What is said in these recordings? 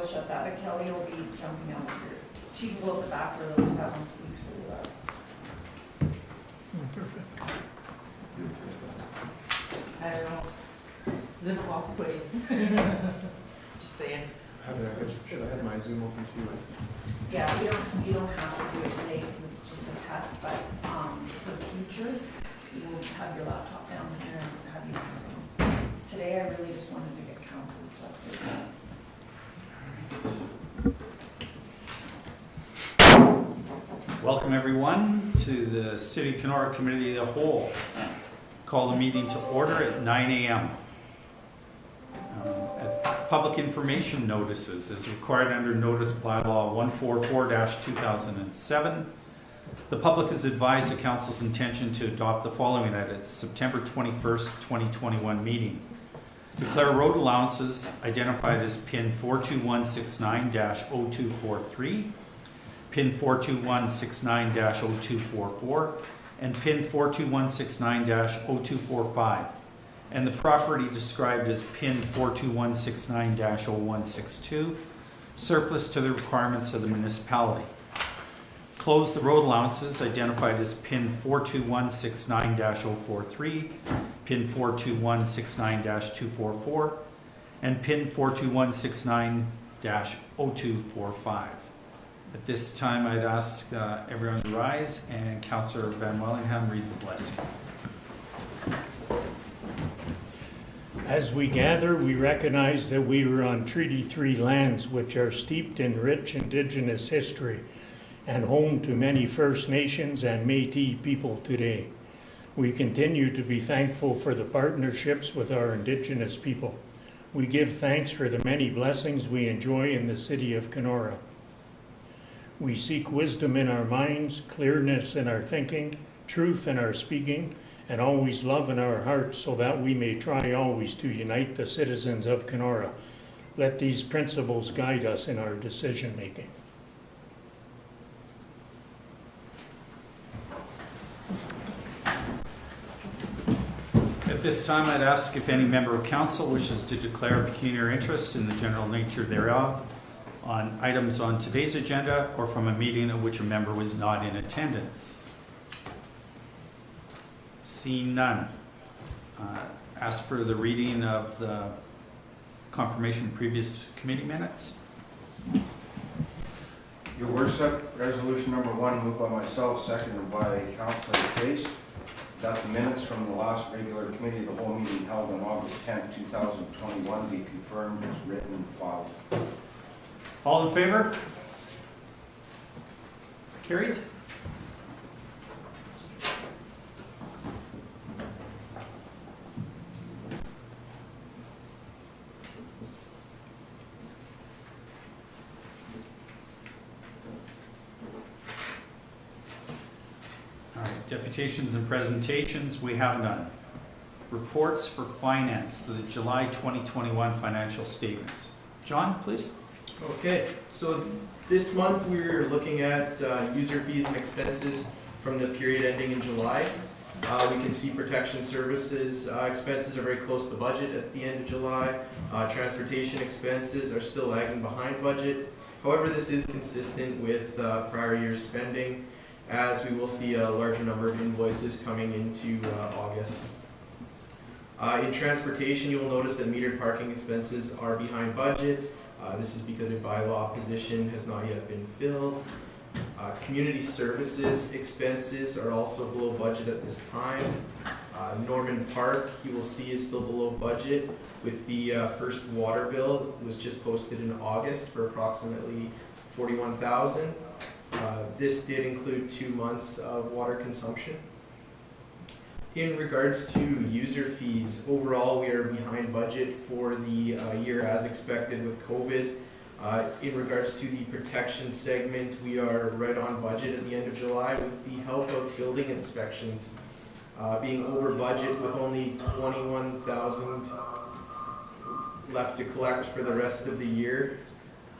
will shut that, but Kelly will be jumping out here. She can go out the back door, at least that one squeaks really loud. Perfect. I don't know, little off-putting. Just saying. Should I have my Zoom open too? Yeah, you don't have to do it today because it's just a test, but for the future, you will have your laptop down here and have you on Zoom. Today, I really just wanted to get councils tested. Welcome everyone to the City of Kenora Committee of the Whole. Call the meeting to order at 9 a.m. Public information notices is required under Notice Bylaw 144-2007. The public is advised of Council's intention to adopt the following at its September 21st, 2021 meeting. Declare road allowances identified as PIN 42169-0243, PIN 42169-0244, and PIN 42169-0245, and the property described as PIN 42169-0162, surplus to the requirements of the municipality. Close the road allowances identified as PIN 42169-043, PIN 42169-244, and PIN 42169-0245. At this time, I'd ask everyone to rise and Councillor Van Wellingham read the blessing. As we gather, we recognize that we are on Treaty 3 lands which are steeped in rich Indigenous history and home to many First Nations and Métis people today. We continue to be thankful for the partnerships with our Indigenous people. We give thanks for the many blessings we enjoy in the city of Kenora. We seek wisdom in our minds, clearness in our thinking, truth in our speaking, and always love in our hearts, so that we may try always to unite the citizens of Kenora. Let these principles guide us in our decision making. At this time, I'd ask if any member of council wishes to declare pecuniary interest in the general nature thereof on items on today's agenda or from a meeting at which a member was not in attendance. Seeing none. Ask for the reading of the confirmation of previous committee minutes. Your worship, resolution number 1 moved by myself, seconded by Councillor Chase, that the minutes from the last regular committee of the whole meeting held on August 10th, 2021 be confirmed as written and filed. All in favor? Carried. All right, deputations and presentations, we have none. Reports for finance to the July 2021 financial statements. John, please. Okay, so this month we're looking at user fees and expenses from the period ending in July. We can see protection services expenses are very close to budget at the end of July. Transportation expenses are still lagging behind budget. However, this is consistent with prior year's spending, as we will see a larger number of invoices coming into August. In transportation, you will notice that metered parking expenses are behind budget. This is because a bylaw position has not yet been filled. Community services expenses are also below budget at this time. Norman Park, you will see, is still below budget, with the first water bill. It was just posted in August for approximately $41,000. This did include 2 months of water consumption. In regards to user fees, overall we are behind budget for the year as expected with COVID. In regards to the protection segment, we are right on budget at the end of July, with the help of building inspections being over budget, with only $21,000 left to collect for the rest of the year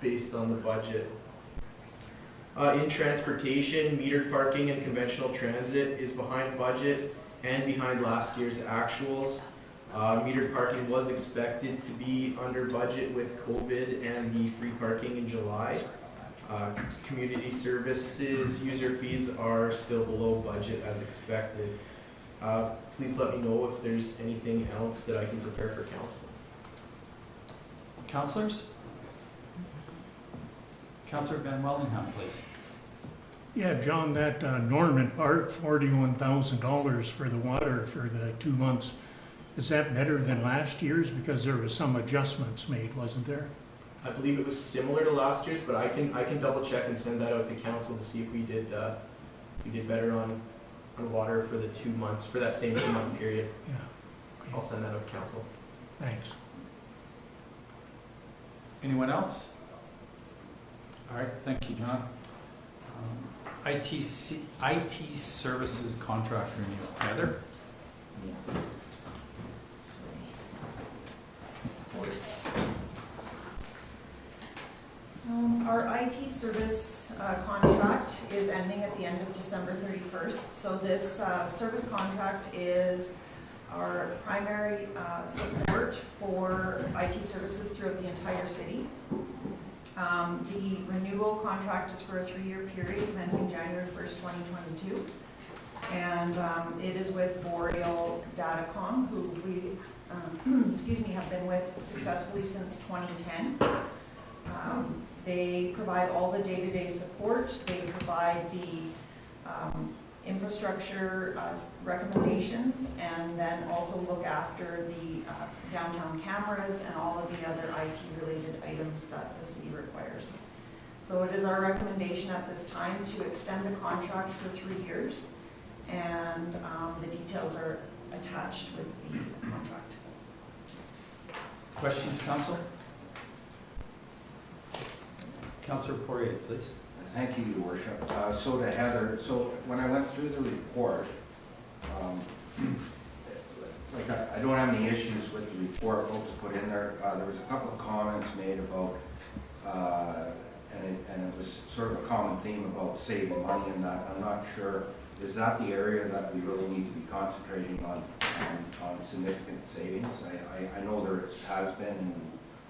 based on the budget. In transportation, metered parking and conventional transit is behind budget and behind last year's actuals. Metered parking was expected to be under budget with COVID and the free parking in July. Community services user fees are still below budget as expected. Please let me know if there's anything else that I can prepare for council. Councilors? Councilor Van Wellingham, please. Yeah, John, that Norman Park, $41,000 for the water for the 2 months. Is that better than last year's? Because there was some adjustments made, wasn't there? I believe it was similar to last year's, but I can double check and send that out to council to see if we did better on water for the 2 months, for that same 2 month period. Yeah. I'll send that out to council. Thanks. Anyone else? All right, thank you, John. IT services contract renewal. Heather? Yes. Our IT service contract is ending at the end of December 31st. So this service contract is our primary support for IT services throughout the entire city. The renewal contract is for a 3-year period commencing January 1st, 2022. And it is with Boreal Datacom, who we have been with successfully since 2010. They provide all the day-to-day support. They provide the infrastructure recommendations, and then also look after the downtown cameras and all of the other IT-related items that the city requires. So it is our recommendation at this time to extend the contract for 3 years, and the details are attached with the contract. Questions, Council? Councilor Poirier, please. Thank you, Your Worship. So to Heather, so when I went through the report, I don't have any issues with the report, what was put in there. There was a couple of comments made about, and it was sort of a common theme about saving money and that. I'm not sure, is that the area that we really need to be concentrating on significant savings? I know there has been and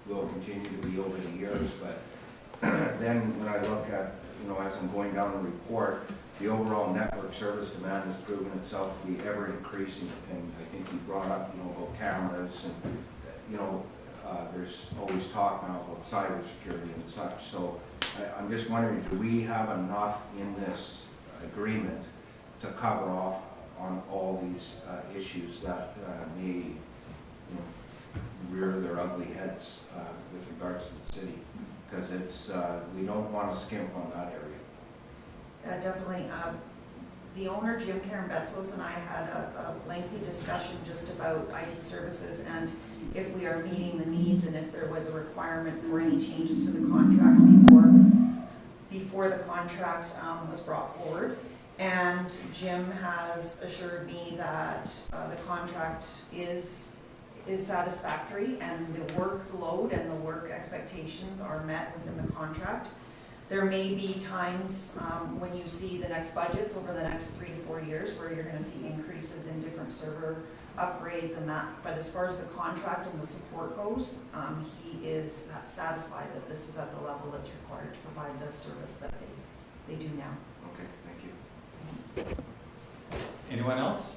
will continue to be over the years, but then when I look at, as I'm going down the report, the overall network service demand has proven itself to be ever increasing. And I think you brought up, about cameras and, there's always talk now about cybersecurity and such. So I'm just wondering, do we have enough in this agreement to cover off on all these issues that may, rear their ugly heads with regards to the city? Because it's, we don't want to skimp on that area. Definitely. The owner, Jim Karen Betzos, and I had a lengthy discussion just about IT services and if we are meeting the needs and if there was a requirement for any changes to the contract before the contract was brought forward. And Jim has assured me that the contract is satisfactory and the workload and the work expectations are met within the contract. There may be times when you see the next budgets over the next 3 to 4 years where you're going to see increases in different server upgrades and that. But as far as the contract and the support goes, he is satisfied that this is at the level that's required to provide the service that they do now. Okay, thank you. Anyone else?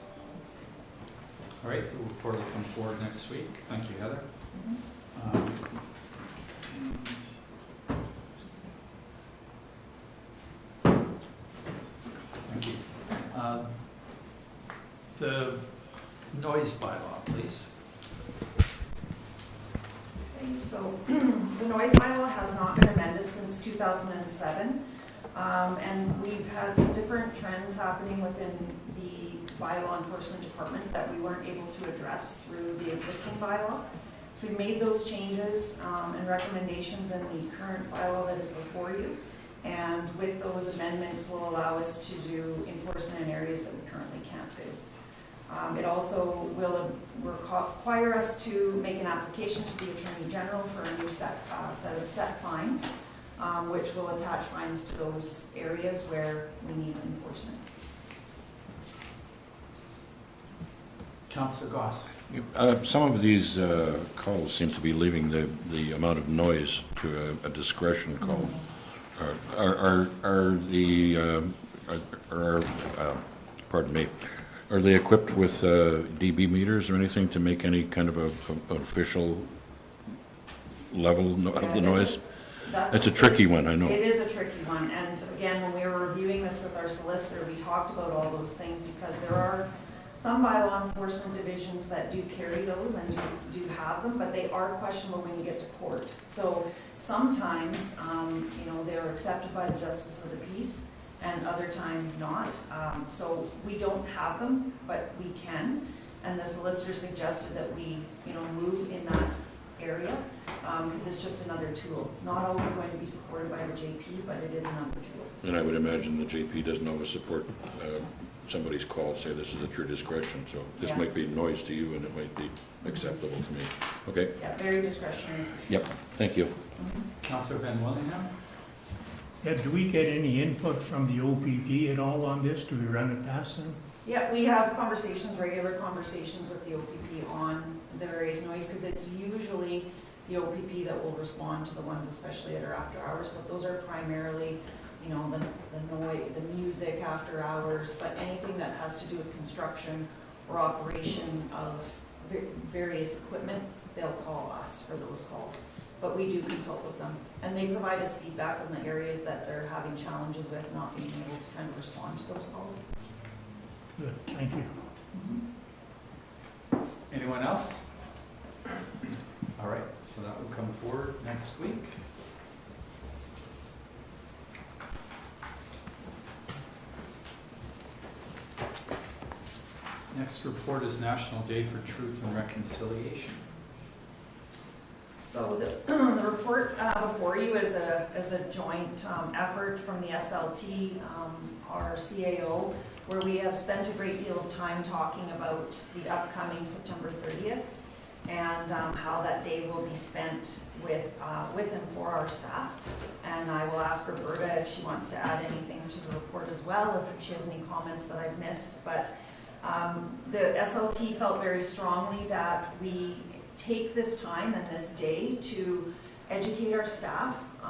All right, the report will come forward next week. Thank you, Heather. Thank you. The noise bylaw, please. Okay, so the noise bylaw has not been amended since 2007, and we've had some different trends happening within the bylaw enforcement department that we weren't able to address through the existing bylaw. So we made those changes and recommendations in the current bylaw that is before you, and with those amendments will allow us to do enforcement in areas that we currently can't do. It also will require us to make an application to the Attorney General for a new set of set fines, which will attach fines to those areas where we need enforcement. Councilor Goss. Some of these calls seem to be leaving the amount of noise to a discretion call. Pardon me, are they equipped with dB meters or anything to make any kind of an official level of the noise? It's a tricky one, I know. It is a tricky one, and again, when we were reviewing this with our solicitor, we talked about all those things because there are some bylaw enforcement divisions that do carry those and do have them, but they are questionable when you get to court. So sometimes, they're accepted by the justice of the peace, and other times not. So we don't have them, but we can. And the solicitor suggested that we, move in that area, because it's just another tool. Not always going to be supported by the JP, but it is another tool. And I would imagine the JP doesn't always support somebody's call, say this is at your discretion, so this Yeah. might be noise to you and it might be acceptable to me. Okay? Yeah, very discretionary for sure. Yep, thank you. Councillor Van Willingham? Yeah, do we get any input from the OPP at all on this? Do we run it past them? Yeah, we have regular conversations with the OPP on the various noise, because it's usually the OPP that will respond to the ones, especially that are after hours, but those are primarily, the noise, the music after hours, but anything that has to do with construction or operation of various equipment, they'll call us for those calls. But we do consult with them, and they provide us feedback on the areas that they're having challenges with, not being able to kind of respond to those calls. Good, thank you. Anyone else? All right, so that will come forward next week. Next report is National Day for Truth and Reconciliation. So the report before you is a joint effort from the SLT, our CAO, where we have spent a great deal of time talking about the upcoming September 30th and how that day will be spent with and for our staff. And I will ask Roberta if she wants to add anything to the report as well, if she has any comments that I've missed. But the SLT felt very strongly that we take this time and this day to educate our staff.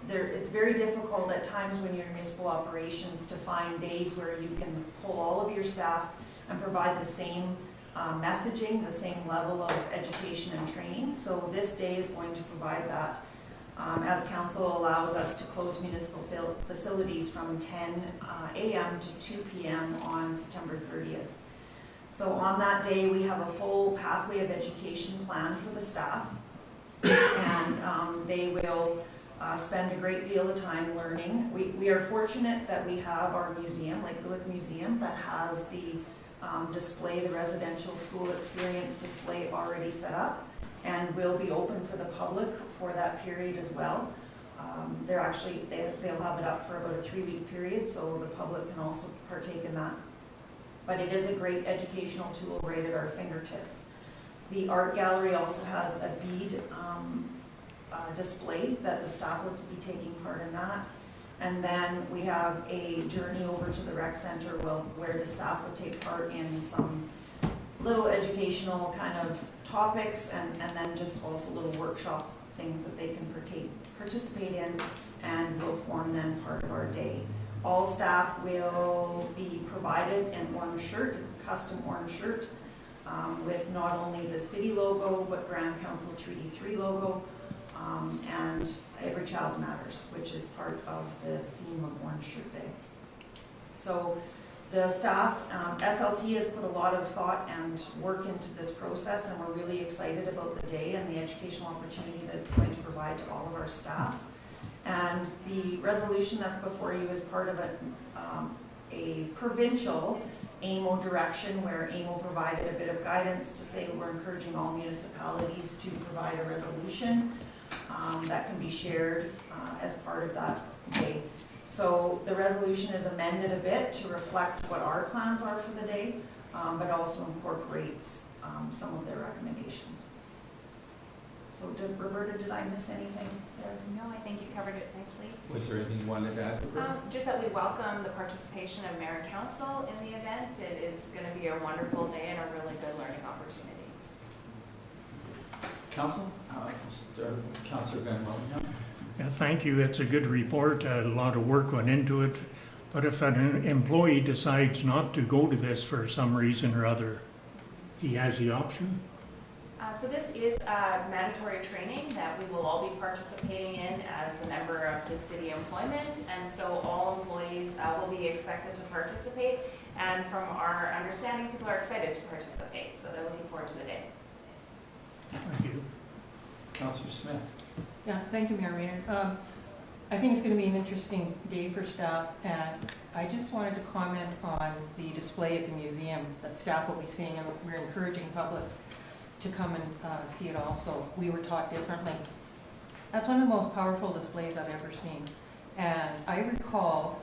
It's very difficult at times when you're in municipal operations to find days where you can pull all of your staff and provide the same messaging, the same level of education and training. So this day is going to provide that. As council allows us to close municipal facilities from 10 a.m. to 2 p.m. on September 30th. So on that day, we have a full pathway of education plan for the staff, and they will spend a great deal of time learning. We are fortunate that we have our museum, Lake Lewis Museum, that has the display, the residential school experience display already set up, and will be open for the public for that period as well. They'll have it up for about a 3-week period, so the public can also partake in that. But it is a great educational tool right at our fingertips. The art gallery also has a bead display that the staff will be taking part in that. And then we have a journey over to the rec center where the staff will take part in some little educational kind of topics, and then just also little workshop things that they can participate in, and will form then part of our day. All staff will be provided an orange shirt. It's a custom orange shirt with not only the city logo, but Grand Council Treaty 3 logo, and Every Child Matters, which is part of the theme of Orange Shirt Day. So the staff, SLT has put a lot of thought and work into this process, and we're really excited about the day and the educational opportunity that it's going to provide to all of our staff. And the resolution that's before you is part of a provincial AMO direction, where AMO provided a bit of guidance to say we're encouraging all municipalities to provide a resolution that can be shared as part of that day. So the resolution is amended a bit to reflect what our plans are for the day, but also incorporates some of their recommendations. So Roberta, did I miss anything there? No, I think you covered it nicely. Was there anything you wanted to add? Just that we welcome the participation of Mayor and Council in the event. It is going to be a wonderful day and a really good learning opportunity. Council? Councillor Van Willingham? Yeah, thank you. It's a good report. A lot of work went into it. But if an employee decides not to go to this for some reason or other, he has the option? So this is mandatory training that we will all be participating in as a member of the city employment. And so all employees will be expected to participate. And from our understanding, people are excited to participate. So they're looking forward to the day. Thank you. Councillor Smith? Yeah, thank you, Mayor Maynard. I think it's going to be an interesting day for staff, and I just wanted to comment on the display at the museum that staff will be seeing, and we're encouraging public to come and see it also. We were taught differently. That's one of the most powerful displays I've ever seen. And I recall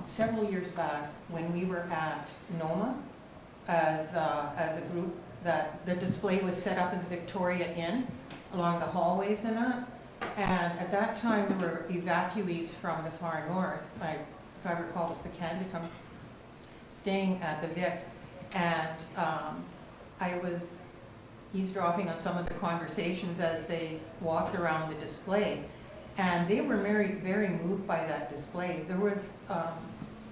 several years back when we were at NOMA as a group, that the display was set up in the Victoria Inn along the hallways and that. And at that time, there were evacuees from the far north, if I recall, it was Pecuniary, staying at the Vic. And I was eavesdropping on some of the conversations as they walked around the display. And they were very moved by that display. There was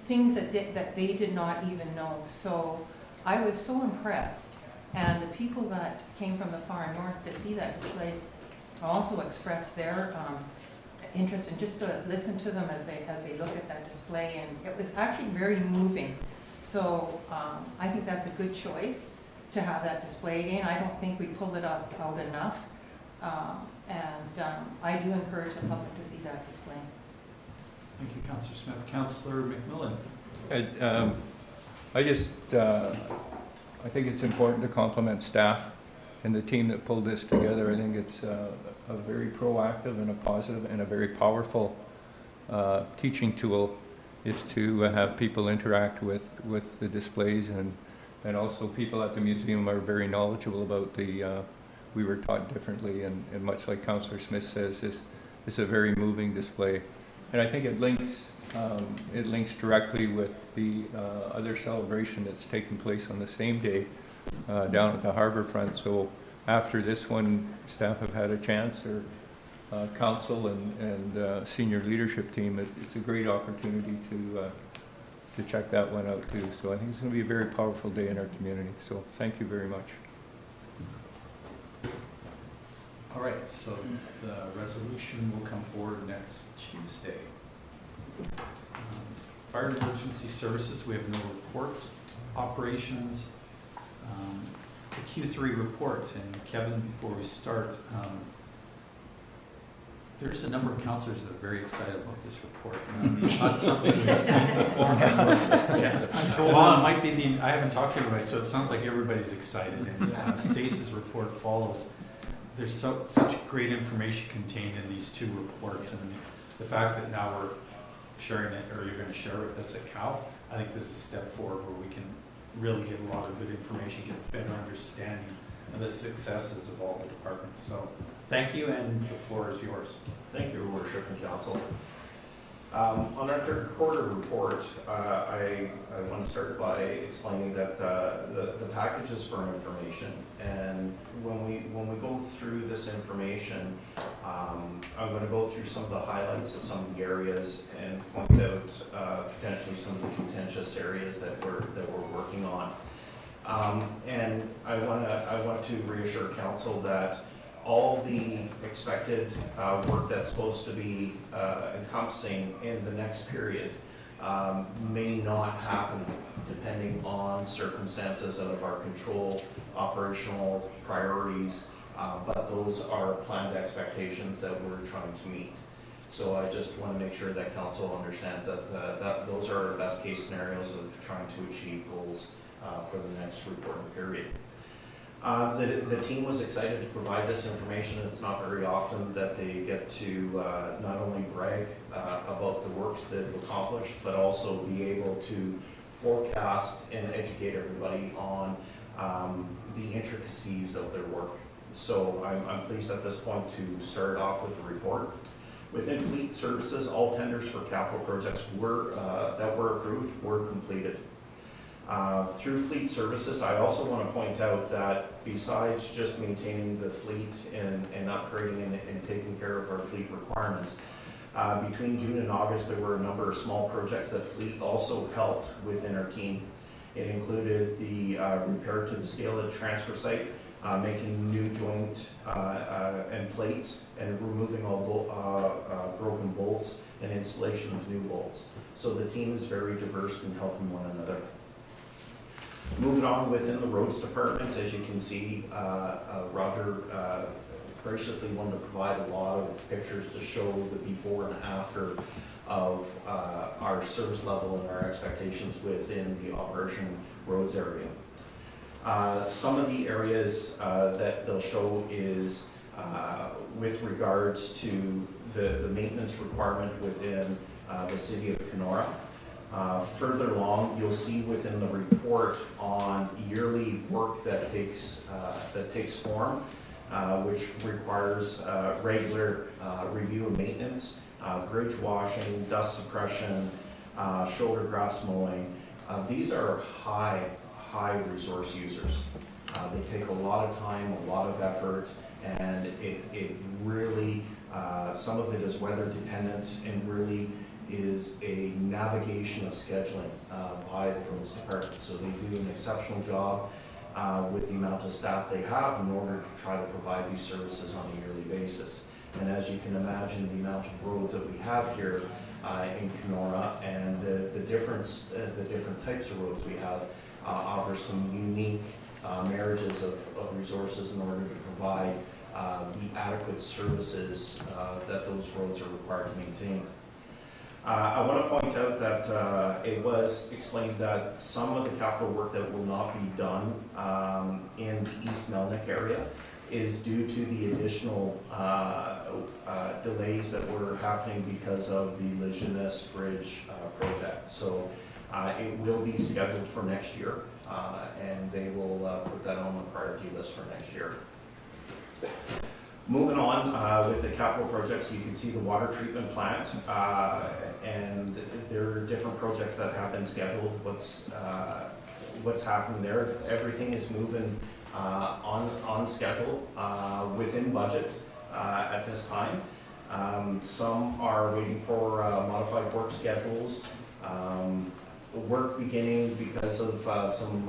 things that they did not even know. So I was so impressed. And the people that came from the far north to see that display also expressed their interest, and just to listen to them as they looked at that display, and it was actually very moving. So I think that's a good choice to have that display again. I don't think we pulled it out enough, and I do encourage the public to see that display. Thank you, Councillor Smith. Councillor McMillan? I think it's important to compliment staff and the team that pulled this together. I think it's a very proactive and a positive and a very powerful teaching tool, is to have people interact with the displays, and also people at the museum are very knowledgeable about we were taught differently, and much like Councillor Smith says, it's a very moving display. And I think it links directly with the other celebration that's taking place on the same day down at the harbor front. So after this one, staff have had a chance, or council and senior leadership team, it's a great opportunity to check that one out too. So I think it's going to be a very powerful day in our community. So thank you very much. All right, so the resolution will come forward next Tuesday. Fire and emergency services, we have no reports. Operations, the Q3 report. And Kevin, before we start, there's a number of councillors that are very excited about this report. It's not something we've seen before. Well, it might be I haven't talked to everybody, so it sounds like everybody's excited. And Stace's report follows. There's such great information contained in these two reports, and the fact that now we're sharing it, or you're going to share with us at Cal, I think this is a step forward where we can really get a lot of good information, get a better understanding of the successes of all the departments. So thank you, and the floor is yours. Thank you, Your Worship and Council. On our third quarter report, I want to start by explaining that the package is for information, and when we go through this information, I'm going to go through some of the highlights of some of the areas and point out potentially some of the contentious areas that we're working on. And I want to reassure Council that all the expected work that's supposed to be encompassing in the next period may not happen depending on circumstances out of our control, operational priorities, but those are planned expectations that we're trying to meet. So I just want to make sure that Council understands that those are our best case scenarios of trying to achieve goals for the next reporting period. The team was excited to provide this information. It's not very often that they get to not only brag about the work they've accomplished, but also be able to forecast and educate everybody on the intricacies of their work. So I'm pleased at this point to start off with the report. Within fleet services, all tenders for capital projects that were approved were completed. Through fleet services, I also want to point out that besides just maintaining the fleet and upgrading and taking care of our fleet requirements, between June and August, there were a number of small projects that fleet also helped within our team. It included the repair to the scale at the transfer site, making new joint and plates, and removing all broken bolts and installation of new bolts. So the team is very diverse in helping one another. Moving on within the roads department, as you can see, Roger graciously wanted to provide a lot of pictures to show the before and after of our service level and our expectations within the operation roads area. Some of the areas that they'll show is with regards to the maintenance requirement within the city of Kenora. Further along, you'll see within the report on yearly work that takes form, which requires regular review and maintenance, bridge washing, dust suppression, shoulder grass mowing. These are high resource users. They take a lot of time, a lot of effort, and it really, some of it is weather dependent and really is a navigation of scheduling by the roads department. So they do an exceptional job with the amount of staff they have in order to try to provide these services on a yearly basis. And as you can imagine, the amount of roads that we have here in Kenora and the different types of roads we have offer some unique marriages of resources in order to provide the adequate services that those roads are required to maintain. I want to point out that it was explained that some of the capital work that will not be done in the East Melnick area is due to the additional delays that were happening because of the La Jeunesse Bridge project. So it will be scheduled for next year, and they will put that on the priority list for next year. Moving on with the capital projects, you can see the water treatment plant, and there are different projects that have been scheduled. What's happening there? Everything is moving on schedule, within budget at this time. Some are waiting for modified work schedules. Work beginning because of some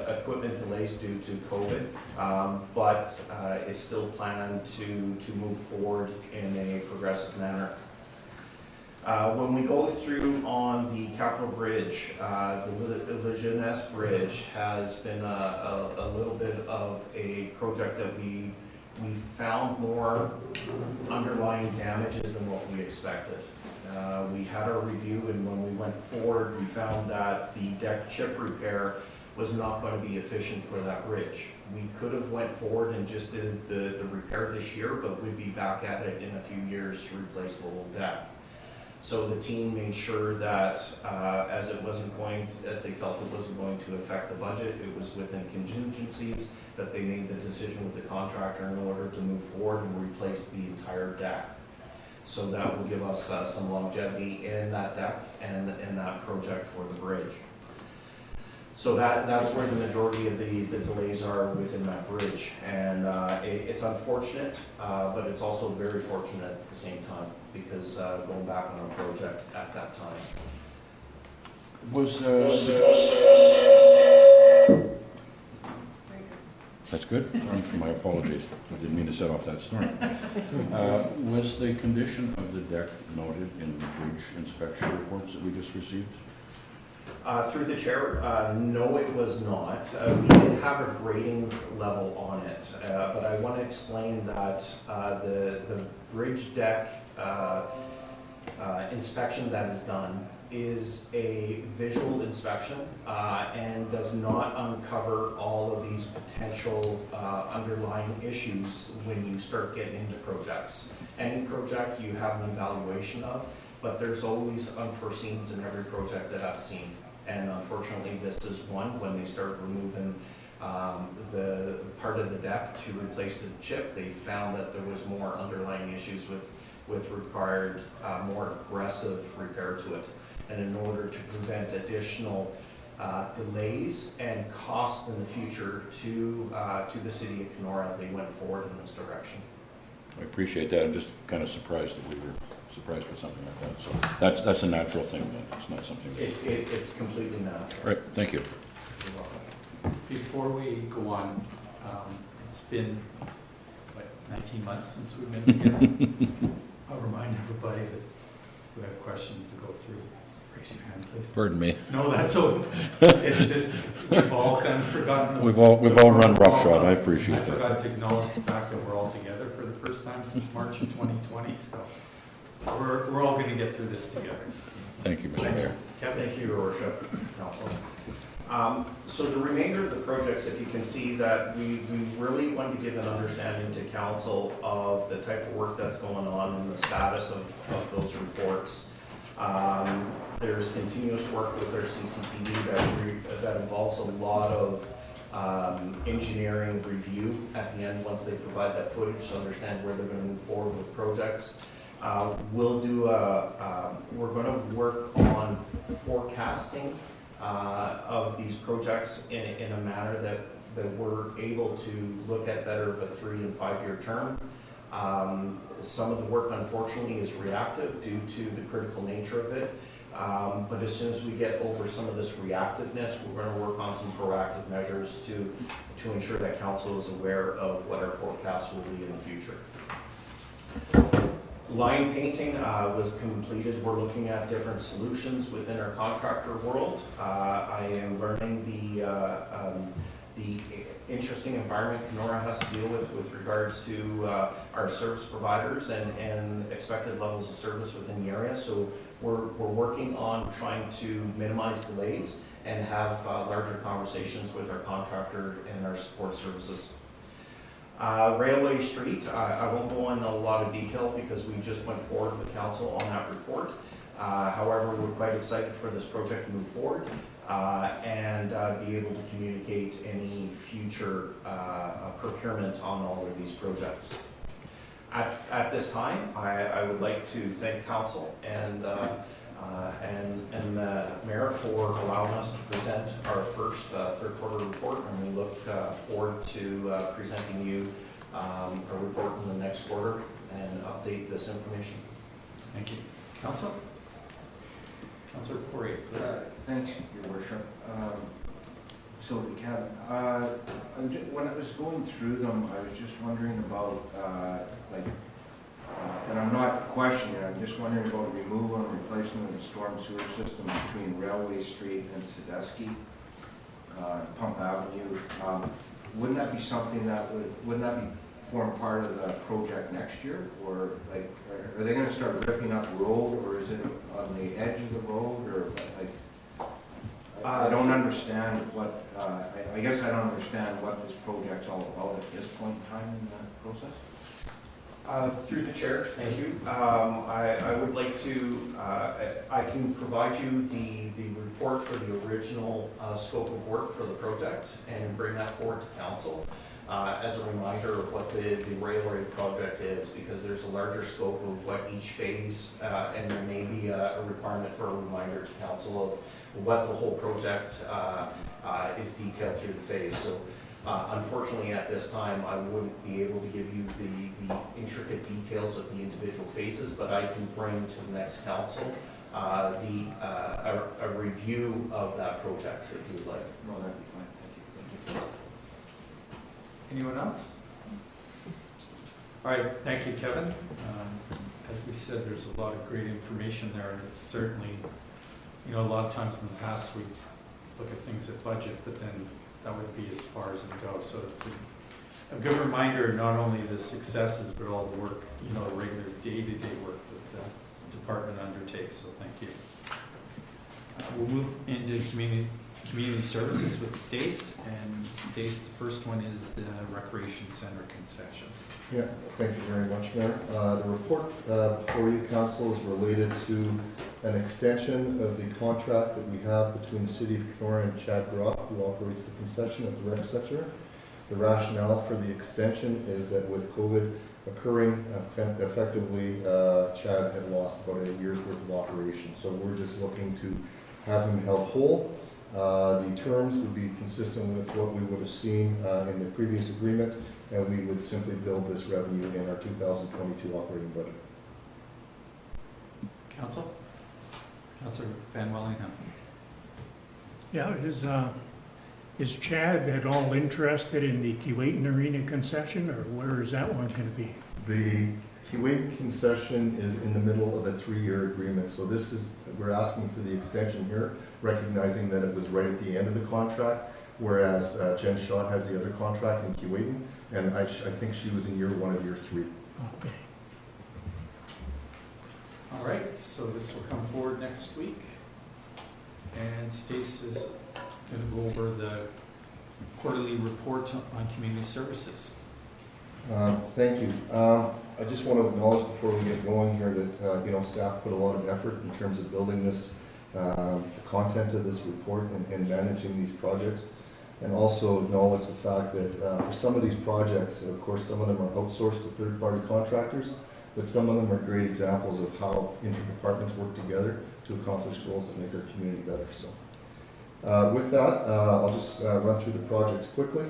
equipment delays due to COVID, but is still planned to move forward in a progressive manner. When we go through on the Capital Bridge, the La Jeunesse Bridge has been a little bit of a project that we found more underlying damages than what we expected. We had our review, and when we went forward, we found that the deck chip repair was not going to be efficient for that bridge. We could have went forward and just did the repair this year, but we'd be back at it in a few years to replace the whole deck. So the team made sure that as they felt it wasn't going to affect the budget, it was within contingencies, that they made the decision with the contractor in order to move forward and replace the entire deck. So that will give us some longevity in that deck and in that project for the bridge. So that's where the majority of the delays are within that bridge. And it's unfortunate, but it's also very fortunate at the same time, because going back on our project at that time. Was That's good. My apologies. I didn't mean to set off that story. Was the condition of the deck noted in the bridge inspection reports that we just received? Through the chair, no, it was not. We did have a grading level on it, but I want to explain that the bridge deck inspection that is done is a visual inspection and does not uncover all of these potential underlying issues when you start getting into projects. Any project you have an evaluation of, but there's always unforeseens in every project that I've seen. And unfortunately, this is one when they start removing the part of the deck to replace the chip. They found that there was more underlying issues with required more aggressive repair to it. And in order to prevent additional delays and costs in the future to the city of Kenora, they went forward in this direction. I appreciate that. I'm just kind of surprised that we were surprised with something like that. So that's a natural thing then. It's not something that... It's completely natural. Right, thank you. You're welcome. Before we go on, it's been, what, 19 months since we've been together? I'll remind everybody that if we have questions to go through, raise your hand, please. Pardon me. No, that's okay. It's just, we've all kind of forgotten. We've all run roughshod. I appreciate I that. forgot to acknowledge the fact that we're all together for the first time since March of 2020, so we're all going to get through this together. Thank you, Mr. Mayor. Thank you, Your Worship, Council. So the remainder of the projects, if you can see that we really want to give an understanding to Council of the type of work that's going on and the status of those reports. There's continuous work with our CCTV that involves a lot of engineering review at the end once they provide that footage to understand where they're going to move forward with projects. We'll do we're going to work on forecasting of these projects in a manner that we're able to look at better of a 3 and 5 year term. Some of the work, unfortunately, is reactive due to the critical nature of it. But as soon as we get over some of this reactiveness, we're going to work on some proactive measures to ensure that Council is aware of what our forecasts will be in the future. Line painting was completed. We're looking at different solutions within our contractor world. I am learning the interesting environment Kenora has to deal with regards to our service providers and expected levels of service within the area. So we're working on trying to minimize delays and have larger conversations with our contractor and our support services. Railway Street, I won't go into a lot of detail because we just went forward with Council on that report. However, we're quite excited for this project to move forward and be able to communicate any future procurement on all of these projects. At this time, I would like to thank Council and the Mayor for allowing us to present our first third quarter report, and we look forward to presenting you a report in the next quarter and update this information. Thank you. Council? Councilor Poirier, please. Thanks, Your Worship. So, Kevin, when I was going through them, I was just wondering about, and I'm not questioning, I'm just wondering about removal and replacement of the storm sewer system between Railway Street and Sadesky, Pump Avenue. Wouldn't that be something that wouldn't that be form part of the project next year? Or like, are they going to start ripping up road, or is it on the edge of the road, or like? I don't understand what, I guess I don't understand what this project's all about at this point in time in the process. Through the chair, thank you. I would like to, I can provide you the report for the original scope of work for the project and bring that forward to Council as a reminder of what the railway project is, because there's a larger scope of what each phase, and there may be a requirement for a reminder to Council of what the whole project is detailed through the phase. So unfortunately at this time I wouldn't be able to give you the intricate details of the individual phases, but I can bring to the next Council a review of that project if you would like. No, that'd be fine. Thank you. Anyone else? All right, thank you, Kevin. As we said, there's a lot of great information there, and it's certainly, you know, a lot of times in the past we look at things at budget, but then that would be as far as it goes. So it's a good reminder, not only the successes, but all the work, you know, the regular day-to-day work that the department undertakes. So thank you. We'll move into Community Services with Stace, and Stace, the first one is the Recreation Center concession. Yeah, thank you very much, Mayor. The report before you, Council, is related to an extension of the contract that we have between the City of Kenora and Chad Groff, who operates the concession at the rec center. The rationale for the extension is that with COVID occurring, effectively, Chad had lost about a year's worth of operation. So we're just looking to have him held whole. The terms would be consistent with what we would have seen in the previous agreement, and we would simply build this revenue in our 2022 operating budget. Council? Councilor Van Wellingham. Yeah, is Chad at all interested in the Keewatin Arena concession, or where is that one going to be? The Keewatin concession is in the middle of a 3-year agreement, so this is, we're asking for the extension here, recognizing that it was right at the end of the contract, whereas Jen Schott has the other contract in Keewatin, and I think she was in year 1 of year 3. Okay. All right, so this will come forward next week. And Stace is going to go over the quarterly report on community services. Thank you. I just want to acknowledge before we get going here that staff put a lot of effort in terms of building this, the content of this report and managing these projects, and also acknowledge the fact that for some of these projects, of course, some of them are outsourced to third-party contractors, but some of them are great examples of how interdepartments work together to accomplish goals that make our community better. So, with that, I'll just run through the projects quickly.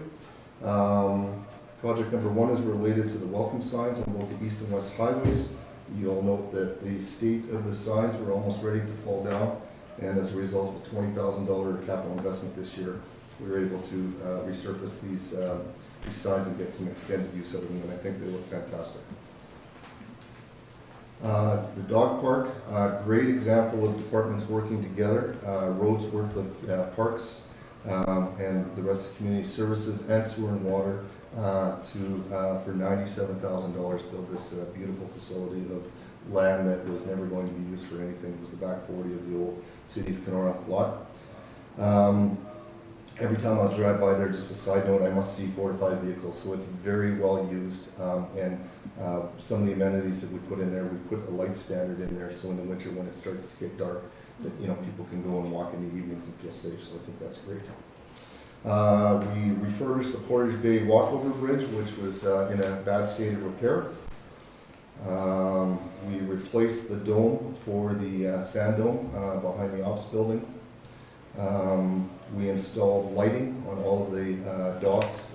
Project number 1 is related to the welcome signs on both the east and west highways. You'll note that the state of the signs were almost ready to fall down, and as a result of a $20,000 capital investment this year, we were able to resurface these signs and get some extended use of them, and I think they look fantastic. The dog park, great example of departments working together. Roads worked with parks and the rest of community services and sewer and water for $97,000 build this beautiful facility of land that was never going to be used for anything. It was the back 40 of the old City of Kenora lot. Every time I drive by there, just a side note, I must see 4 to 5 vehicles, so it's very well used. And some of the amenities that we put in there, we put a light standard in there, so in the winter when it starts to get dark, that people can go and walk in the evenings and feel safe. So I think that's great. We refurbished the Portage Bay walkover bridge, which was in a bad state of repair. We replaced the dome for the sand dome behind the ops building. We installed lighting on all of the docks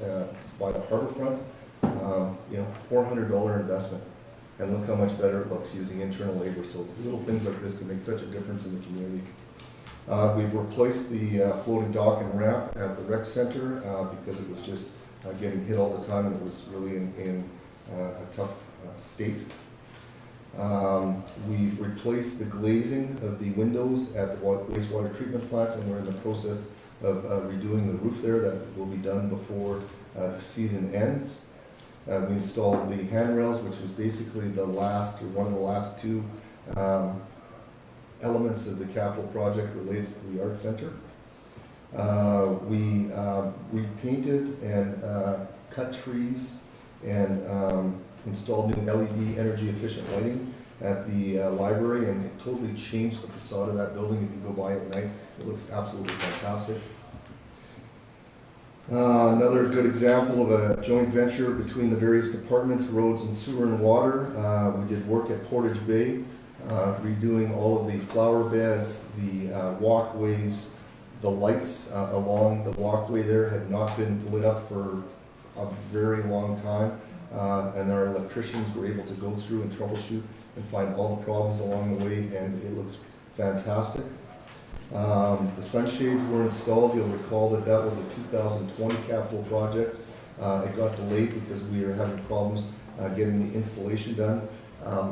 by the harborfront. $400 investment, and look how much better it looks using internal labor. So little things like this can make such a difference in the community. We've replaced the floating dock and ramp at the rec center because it was just getting hit all the time, and it was really in a tough state. We've replaced the glazing of the windows at the wastewater treatment plant, and we're in the process of redoing the roof there. That will be done before the season ends. We installed the handrails, which was basically the last, or one of the last 2 elements of the capital project related to the art center. We repainted and cut trees and installed new LED energy efficient lighting at the library, and it totally changed the facade of that building. If you go by at night, it looks absolutely fantastic. Another good example of a joint venture between the various departments, roads and sewer and water. We did work at Portage Bay, redoing all of the flower beds, the walkways, the lights along the walkway there had not been lit up for a very long time. And our electricians were able to go through and troubleshoot and find all the problems along the way, and it looks fantastic. The sunshades were installed. You'll recall that that was a 2020 capital project. It got delayed because we were having problems getting the installation done.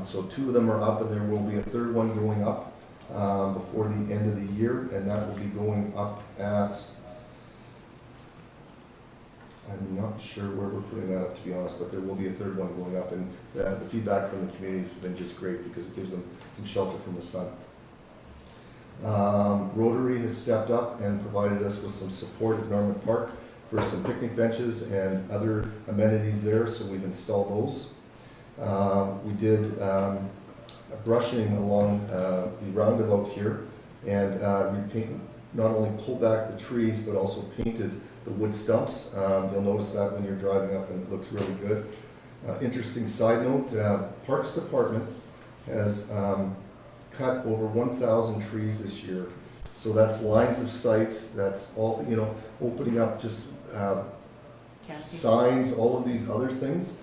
So 2 of them are up, and there will be a 3rd one going up before the end of the year, and that will be going up at, I'm not sure where we're putting that up, to be honest, but there will be a 3rd one going up, and the feedback from the community has been just great because it gives them some shelter from the sun. Rotary has stepped up and provided us with some support at Norman Park for some picnic benches and other amenities there, so we've installed those. We did brushing along the roundabout here, and we not only pulled back the trees, but also painted the wood stumps. You'll notice that when you're driving up, and it looks really good. Interesting side note, Parks Department has cut over 1,000 trees this year. So that's lines of sights, that's all, you know, opening up just signs, all of these other things.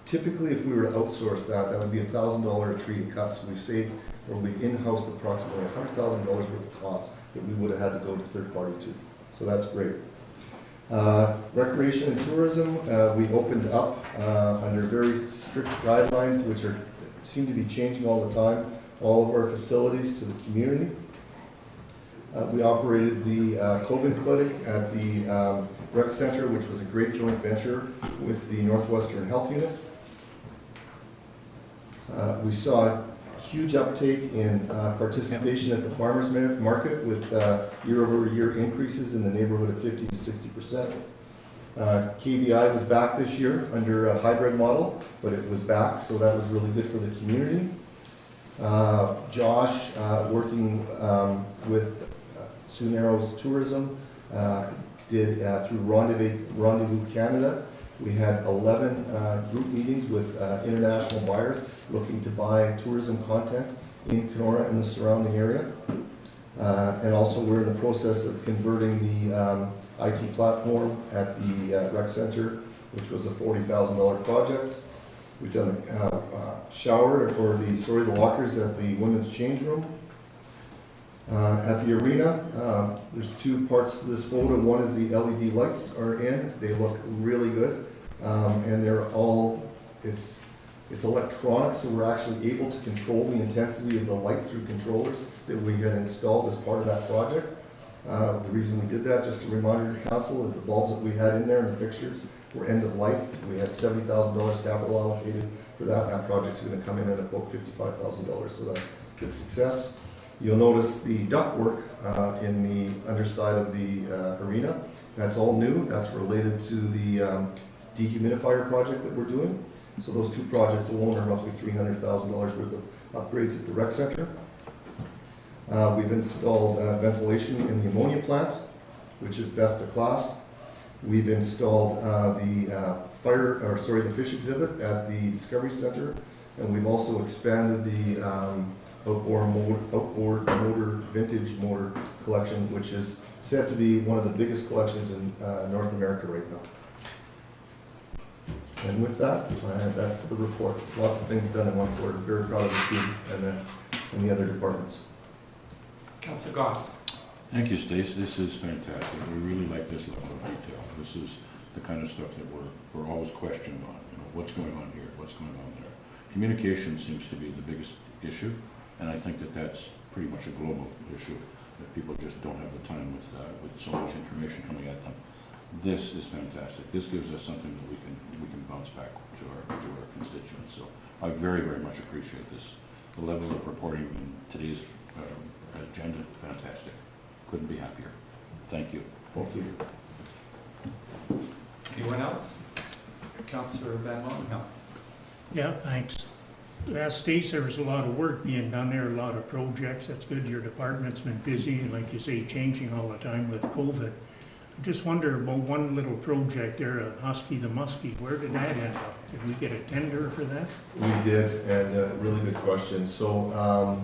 Typically, if we were to outsource that, that would be $1,000 a tree to cut. So we've saved, or we've in-housed approximately $100,000 worth of costs that we would have had to go to third party to. So that's great. Recreation and tourism, we opened up under very strict guidelines, which seem to be changing all the time, all of our facilities to the community. We operated the COVID clinic at the rec center, which was a great joint venture with the Northwestern Health Unit. We saw huge uptake in participation at the farmers market with year-over-year increases in the neighborhood of 50 to 60%. KBI was back this year under a hybrid model, but it was back, so that was really good for the community. Josh, working with Sioux Narrows Tourism, did through Rendezvous Canada. We had 11 group meetings with international buyers looking to buy tourism content in Kenora and the surrounding area. And also we're in the process of converting the IT platform at the rec center, which was a $40,000 project. We've done a shower, or the lockers at the women's change room. At the arena, there's two parts to this photo. One is the LED lights are in. They look really good. And they're all, it's electronic, so we're actually able to control the intensity of the light through controllers that we had installed as part of that project. The reason we did that, just a reminder to council, is the bulbs that we had in there and the fixtures were end of life. We had $70,000 capital allocated for that, and that project's going to come in at about $55,000, so that's good success. You'll notice the ductwork in the underside of the arena. That's all new. That's related to the dehumidifier project that we're doing. So those two projects alone are roughly $300,000 worth of upgrades at the rec center. We've installed ventilation in the ammonia plant, which is best of class. We've installed the fish exhibit at the Discovery Center, and we've also expanded the outboard motor, vintage motor collection, which is said to be one of the biggest collections in North America right now. And with that, that's the report. Lots of things done in one quarter. Very proud of the team and the other departments. Councilor Goss. Thank you, Stace. This is fantastic. We really like this level of detail. This is the kind of stuff that we're always questioning on. You know, what's going on here? What's going on there? Communication seems to be the biggest issue, and I think that that's pretty much a global issue, that people just don't have the time with so much information coming at them. This is fantastic. This gives us something that we can bounce back to our constituents. So I very, very much appreciate this. The level of reporting in today's agenda, fantastic. Couldn't be happier. Thank you. Thank you. Anyone else? Councilor Van Lowenham. Yeah, thanks. Last Stace, there was a lot of work being done there, a lot of projects. That's good. Your department's been busy, and like you say, changing all the time with COVID. I just wonder about one little project there, Husky the Muskie. Where did that end up? Did we get a tender for that? We did, and really good question. So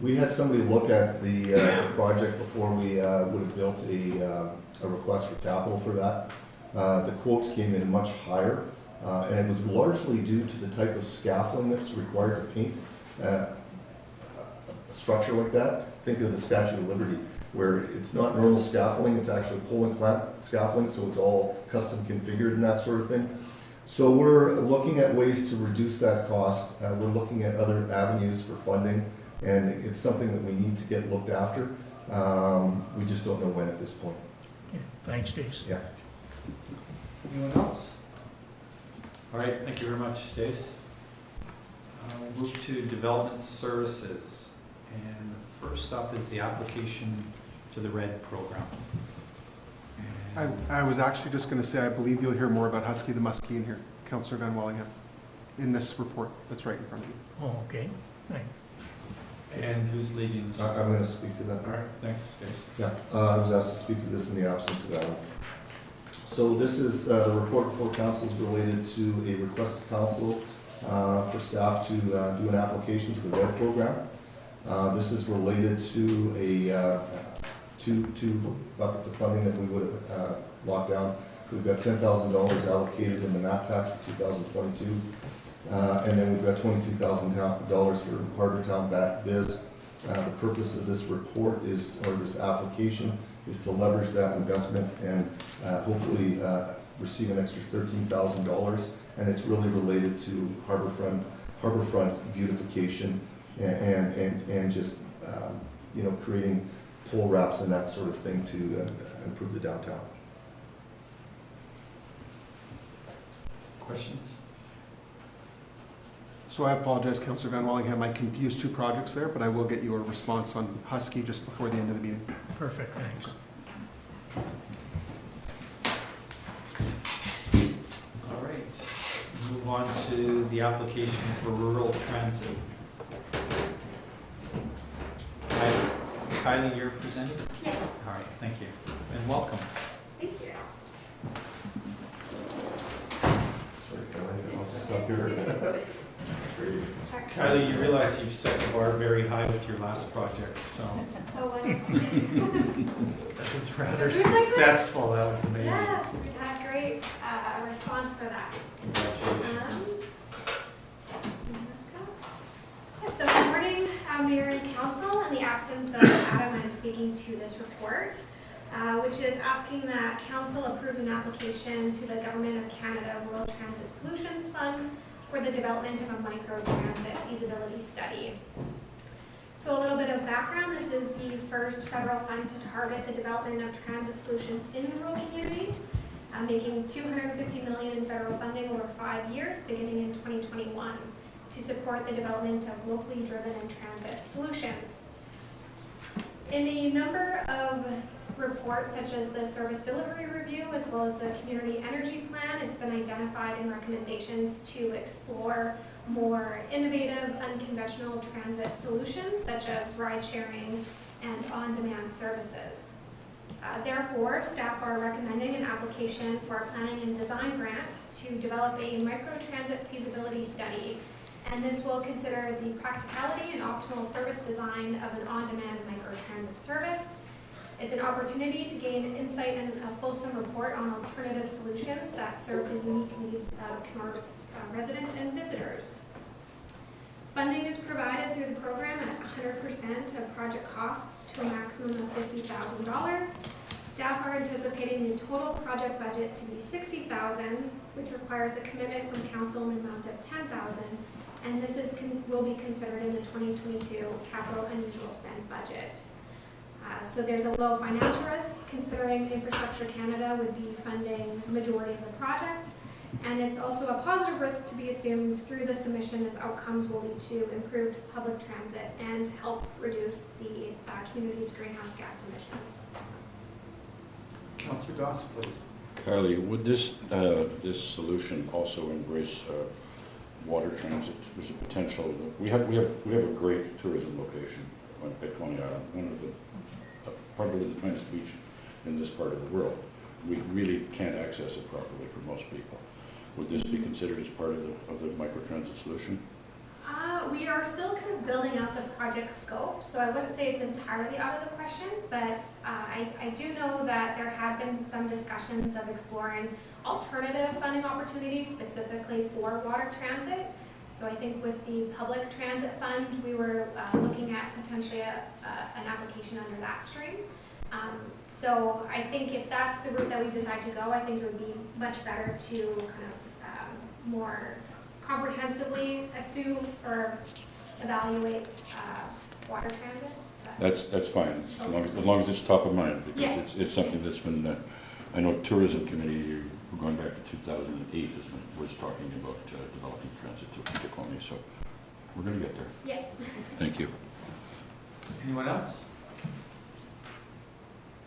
we had somebody look at the project before we would have built a request for capital for that. The quotes came in much higher, and it was largely due to the type of scaffolding that's required to paint a structure like that. Think of the Statue of Liberty, where it's not normal scaffolding, it's actually pull and clamp scaffolding, so it's all custom configured and that sort of thing. So we're looking at ways to reduce that cost. We're looking at other avenues for funding, and it's something that we need to get looked after. We just don't know when at this point. Yeah, thanks, Stace. Yeah. Anyone else? All right, thank you very much, Stace. We'll move to development services. And the first up is the application to the RED program. And I was actually just going to say, I believe you'll hear more about Husky the Muskie in here, Councillor Van Wallingham, in this report that's right in front of you. Oh, okay. Thanks. And who's leading this? I'm going to speak to that. All right, thanks, Stace. Yeah, I was asked to speak to this in the absence of Adam. So this is, the report before council is related to a request to council for staff to do an application to the RED program. This is related to a two buckets of funding that we would have locked down. We've got $10,000 allocated in the MAP tax for 2022. And then we've got $22,000 for Harbor Town back biz. The purpose of this report is, or this application, is to leverage that investment and hopefully receive an extra $13,000. And it's really related to harborfront beautification and just you know, creating pole wraps and that sort of thing to improve the downtown. Questions? So I apologize, Councillor Van Wallingham, I confused two projects there, but I will get you a response on Husky just before the end of the meeting. Perfect, thanks. All right, move on to the application for rural transit. Kylie, you're presenting? Yes. All right, thank you, and welcome. Thank you. Sorry, Kelly, wants to stop here. Kylie, you realize you've set the bar very high with your last project, so So wonderful. that was rather successful. That was amazing. Yes, we had a great response for that. Congratulations. Let's go. Yes, so good morning, Mayor and Council. In the absence of Adam, I'm speaking to this report, which is asking that Council approves an application to the Government of Canada Rural Transit Solutions Fund for the development of a micro-transit feasibility study. So a little bit of background, this is the first federal fund to target the development of transit solutions in rural communities, making $250 million in federal funding over 5 years, beginning in 2021, to support the development of locally driven and transit solutions. In a number of reports such as the service delivery review as well as the community energy plan, it's been identified in recommendations to explore more innovative, unconventional transit solutions such as ride sharing and on-demand services. Therefore, staff are recommending an application for a planning and design grant to develop a micro-transit feasibility study, and this will consider the practicality and optimal service design of an on-demand micro-transit service. It's an opportunity to gain insight and a fulsome report on alternative solutions that serve the unique needs of Kenora residents and visitors. Funding is provided through the program at 100% of project costs to a maximum of $50,000. Staff are anticipating the total project budget to be $60,000, which requires a commitment from council in an amount of $10,000, and this will be considered in the 2022 capital unusual spend budget. So there's a low financial risk, considering Infrastructure Canada would be funding the majority of the project. And it's also a positive risk to be assumed through the submission as outcomes will lead to improved public transit and help reduce the community's greenhouse gas emissions. Councillor Goss, please. Kylie, would this solution also embrace water transit? There's a potential. We have a great tourism location on Pecuniary Island, one of the probably the finest beach in this part of the world. We really can't access it properly for most people. Would this be considered as part of the microtransit solution? We are still kind of building out the project scope, so I wouldn't say it's entirely out of the question, but I do know that there have been some discussions of exploring alternative funding opportunities specifically for water transit. So I think with the public transit fund, we were looking at potentially an application under that stream. So I think if that's the route that we decide to go, I think it would be much better to kind of more comprehensively assume or evaluate water transit. That's fine, as long as it's top of mind, because it's something that's been, I know Tourism Committee, going back to 2008, was talking about developing transit to Pecuniary, so we're going to get there. Yeah. Thank you. Anyone else?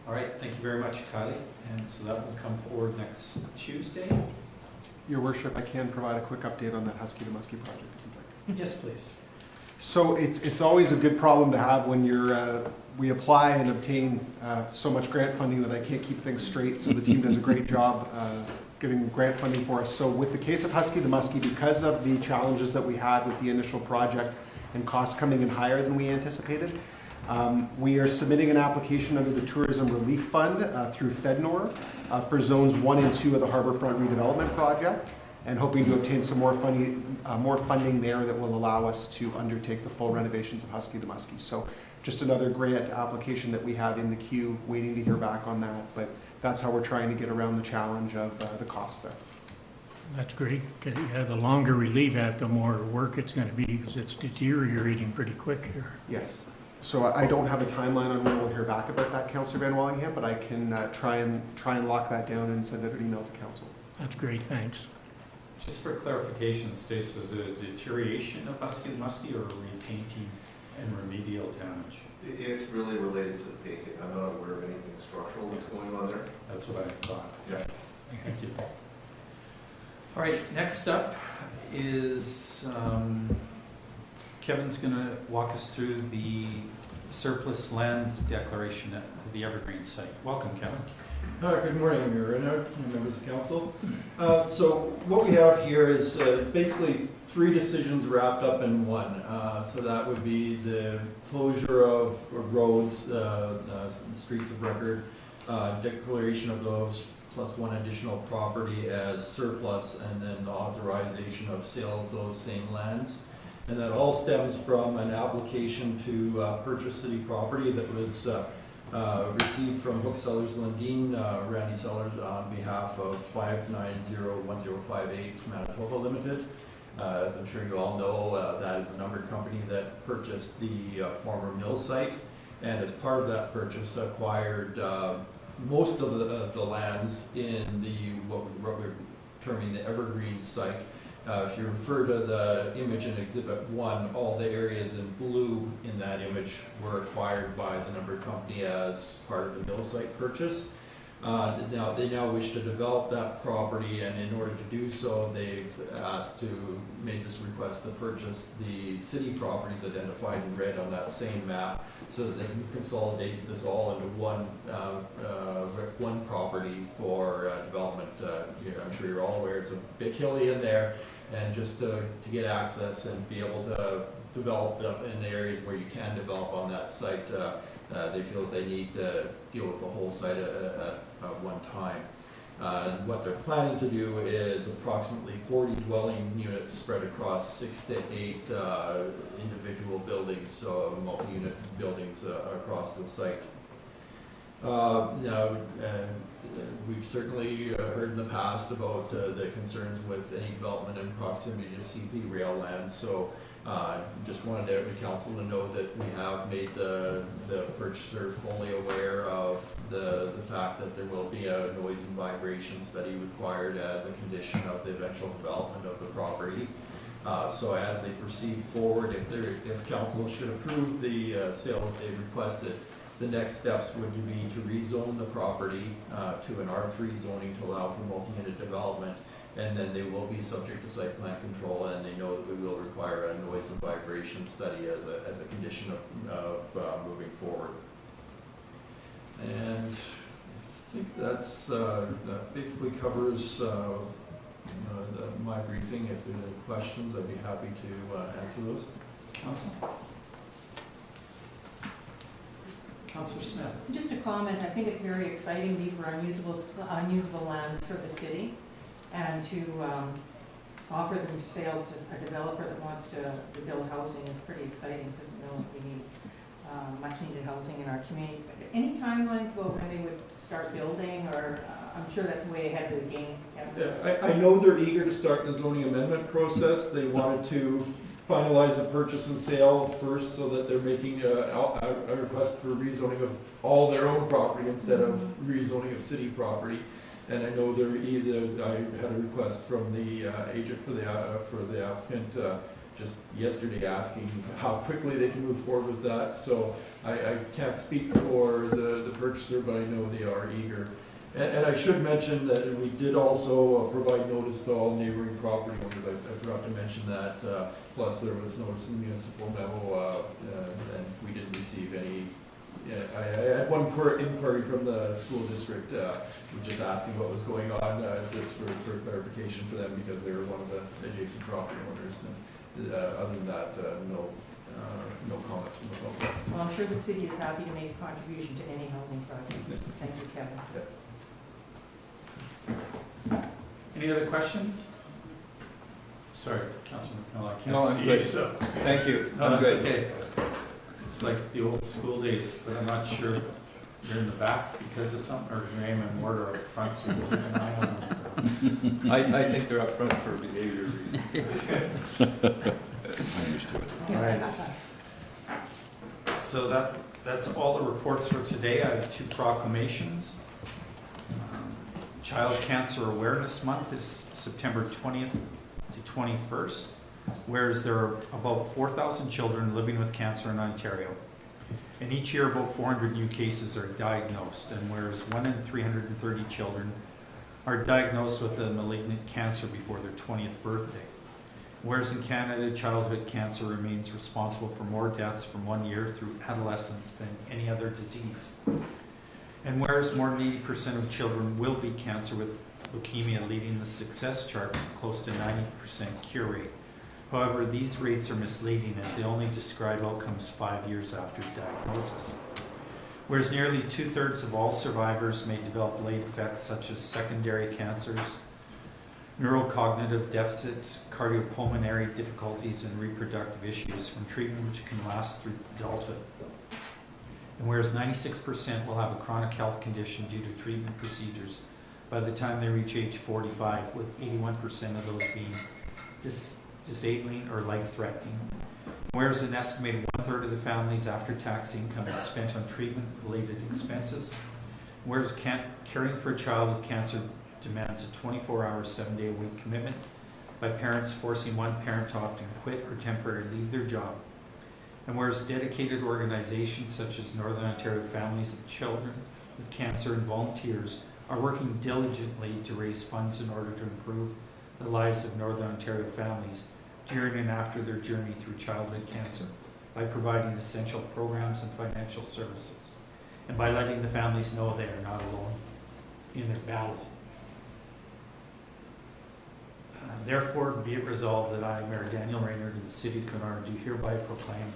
All right, thank you very much, Kylie. And so that will come forward next Tuesday. Your worship, I can provide a quick update on that Husky to Muskie project if you'd like. Yes, please. So it's always a good problem to have when we apply and obtain so much grant funding that I can't keep things straight. So the team does a great job getting grant funding for us. So with the case of Husky to Muskie, because of the challenges that we had with the initial project and costs coming in higher than we anticipated, we are submitting an application under the Tourism Relief Fund through FedNor for zones 1 and 2 of the Harbourfront redevelopment project, and hoping to obtain some more funding there that will allow us to undertake the full renovations of Husky to Muskie. So just another grant application that we have in the queue, waiting to hear back on that, but that's how we're trying to get around the challenge of the costs there. That's great. Yeah, the longer we leave it, the more work it's going to be because it's deteriorating pretty quick here. Yes. So I don't have a timeline on when we'll hear back about that, Councillor Van Wallingham, but I can try and lock that down and send out an email to council. That's great, thanks. Just for clarification, Stace, was it a deterioration of Husky to Muskie or repainting and remedial damage? It's really related to the painting. I'm not aware of anything structural that's going on there. That's what I thought. Yeah. Thank you. All right, next up is Kevin's going to walk us through the surplus lands declaration at the Evergreen site. Welcome, Kevin. Good morning, I'm Mayor Renner and members of council. So what we have here is basically 3 decisions wrapped up in one. So that would be the closure of roads, streets of record, declaration of those, plus 1 additional property as surplus, and then the authorization of sale of those same lands. And that all stems from an application to purchase city property that was received from booksellers Lundin, Randy Sellers, on behalf of 5901058 Manitoba Limited. As I'm sure you all know, that is the numbered company that purchased the former mill site, and as part of that purchase acquired most of the lands in what we're terming the Evergreen site. If you refer to the image in Exhibit 1, all the areas in blue in that image were acquired by the numbered company as part of the mill site purchase. Now they wish to develop that property, and in order to do so, they've made this request to purchase the city properties identified in red on that same map, so that they can consolidate this all into one property for development. I'm sure you're all aware it's a bit hilly in there, and just to get access and be able to develop in the areas where you can develop on that site, they feel that they need to deal with the whole site at one time. What they're planning to do is approximately 40 dwelling units spread across 6 to 8 individual buildings, so multi-unit buildings across the site. We've certainly heard in the past about the concerns with any development in proximity to CP rail land, so just wanted the council to know that we have made the purchaser fully aware of the fact that there will be a noise and vibration study required as a condition of the eventual development of the property. So as they proceed forward, if council should approve the sale that they've requested, the next steps would be to rezone the property to an R3 zoning to allow for multi-unit development, and then they will be subject to site plan control, and they know that we will require a noise and vibration study as a condition of moving forward. And I think that basically covers my briefing. If there's any questions, I'd be happy to answer those. Council? Councillor Smith. Just a comment, I think it's very exciting, these were unusable lands for the city, and to offer them to sale to a developer that wants to build housing is pretty exciting, because we know we need much needed housing in our community. But any timelines about when they would start building, or I'm sure that's way ahead of the game. I know they're eager to start the zoning amendment process. They wanted to finalize the purchase and sale first, so that they're making a request for rezoning of all their own property instead of rezoning of city property. And I know I had a request from the agent for the applicant just yesterday asking how quickly they can move forward with that. So I can't speak for the purchaser, but I know they are eager. And I should mention that we did also provide notice to all neighboring property owners. I forgot to mention that. Plus, there was notice in the municipal memo, and we didn't receive any. I had one inquiry from the school district, just asking what was going on, just for clarification for them, because they were one of the adjacent property owners. And other than that, no comments from the public. Well, I'm sure the city is happy to make a contribution to any housing project. Thank you, Kevin. Any other questions? Sorry, Councilman McMillan, I No, can't I'm see good. you, so. Thank you. No, I'm that's good. okay. It's like the old school days, but I'm not sure if you're in the back because of something, or your name and word are up front, so we'll keep an eye on them. So. I think they're up front for behavior reasons. I'm used to it. All right. So that's all the reports for today. I have 2 proclamations. Child Cancer Awareness Month is September 20th to 21st, whereas there are about 4,000 children living with cancer in Ontario. And each year about 400 new cases are diagnosed, and whereas 1 in 330 children are diagnosed with a malignant cancer before their 20th birthday. Whereas in Canada, childhood cancer remains responsible for more deaths from 1 year through adolescence than any other disease. And whereas more than 80% of children will beat cancer, with leukemia leading the success chart with close to 90% cure rate. However, these rates are misleading as they only describe outcomes 5 years after diagnosis. Whereas nearly 2/3 of all survivors may develop late effects such as secondary cancers, neurocognitive deficits, cardiopulmonary difficulties, and reproductive issues from treatment which can last through adulthood. And whereas 96% will have a chronic health condition due to treatment procedures by the time they reach age 45, with 81% of those being disabling or life-threatening. Whereas an estimated 1/3 of the family's after-tax income is spent on treatment-related expenses. Whereas caring for a child with cancer demands a 24-hour, 7-day-a-week commitment by parents, forcing one parent to often quit or temporarily leave their job. And whereas dedicated organizations such as Northern Ontario Families of Children with Cancer and volunteers are working diligently to raise funds in order to improve the lives of Northern Ontario families during and after their journey through childhood cancer by providing essential programs and financial services, and by letting the families know they are not alone in their battle. Therefore, be it resolved that I, Mayor Daniel Raynard, of the City of Kenora, do hereby proclaim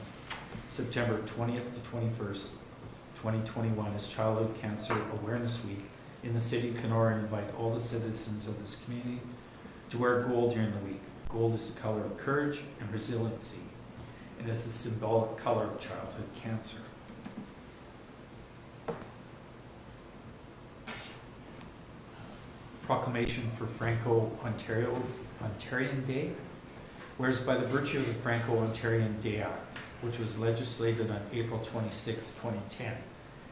September 20th to 21st, 2021 as Childhood Cancer Awareness Week in the City of Kenora, and invite all the citizens of this community to wear gold during the week. Gold is the color of courage and resiliency, and is the symbolic color of childhood cancer. Proclamation for Franco-Ontarian Day. Whereas by the virtue of the Franco-Ontarian Day Act, which was legislated on April 26, 2010,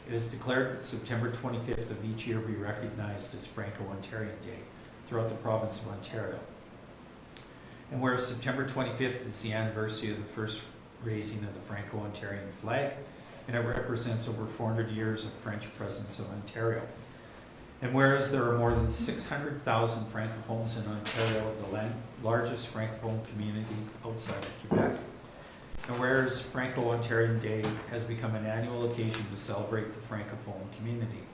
it is declared that September 25th of each year be recognized as Franco-Ontarian Day throughout the province of Ontario. And whereas September 25th is the anniversary of the first raising of the Franco-Ontarian flag, and it represents over 400 years of French presence in Ontario. And whereas there are more than 600,000 Francophones in Ontario, the largest Francophone community outside of Quebec. And whereas Franco-Ontarian Day has become an annual occasion to celebrate the Francophone community.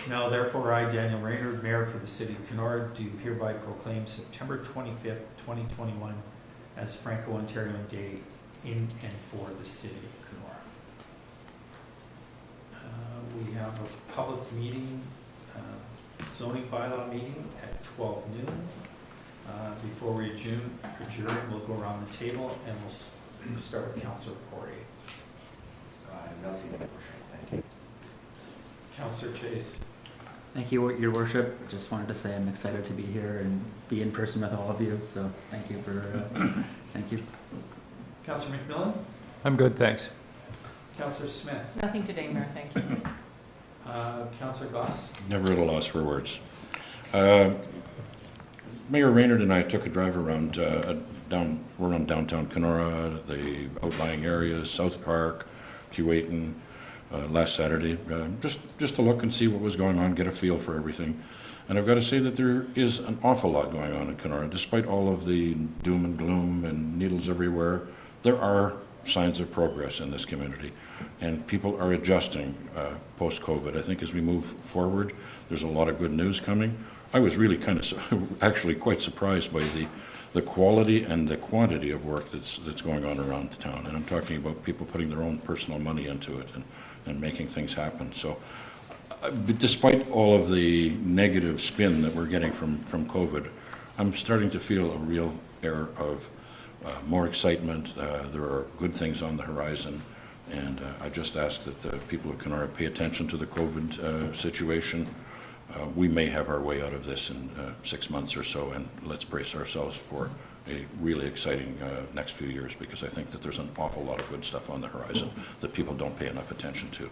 Now therefore I, Daniel Raynard, Mayor for the City of Kenora, do hereby proclaim September 25th, 2021 as Franco-Ontarian Day in and for the City of Kenora. We have a public meeting, zoning bylaw meeting at 12 noon. Before we adjourn, we'll go around the table and we'll start with Councillor Poirier. Nothing, Your Worship, thank you. Councillor Chase. Thank you, Your Worship. Just wanted to say I'm excited to be here and be in person with all of you. So thank you for, thank you. Councillor McMillan. I'm good, thanks. Councillor Smith. Nothing today, Mayor, thank you. Councillor Goss. Never at a loss for words. Mayor Raynard and I took a drive around we're on downtown Kenora, the outlying areas, South Park, Keewatin, last Saturday, just to look and see what was going on, get a feel for everything. And I've got to say that there is an awful lot going on in Kenora. Despite all of the doom and gloom and needles everywhere, there are signs of progress in this community. And people are adjusting post-COVID. I think as we move forward, there's a lot of good news coming. I was really kind of actually quite surprised by the quality and the quantity of work that's going on around town. And I'm talking about people putting their own personal money into it and making things happen. So despite all of the negative spin that we're getting from COVID, I'm starting to feel a real air of more excitement. There are good things on the horizon. And I just ask that the people of Kenora pay attention to the COVID situation. We may have our way out of this in 6 months or so, and let's brace ourselves for a really exciting next few years, because I think that there's an awful lot of good stuff on the horizon that people don't pay enough attention to.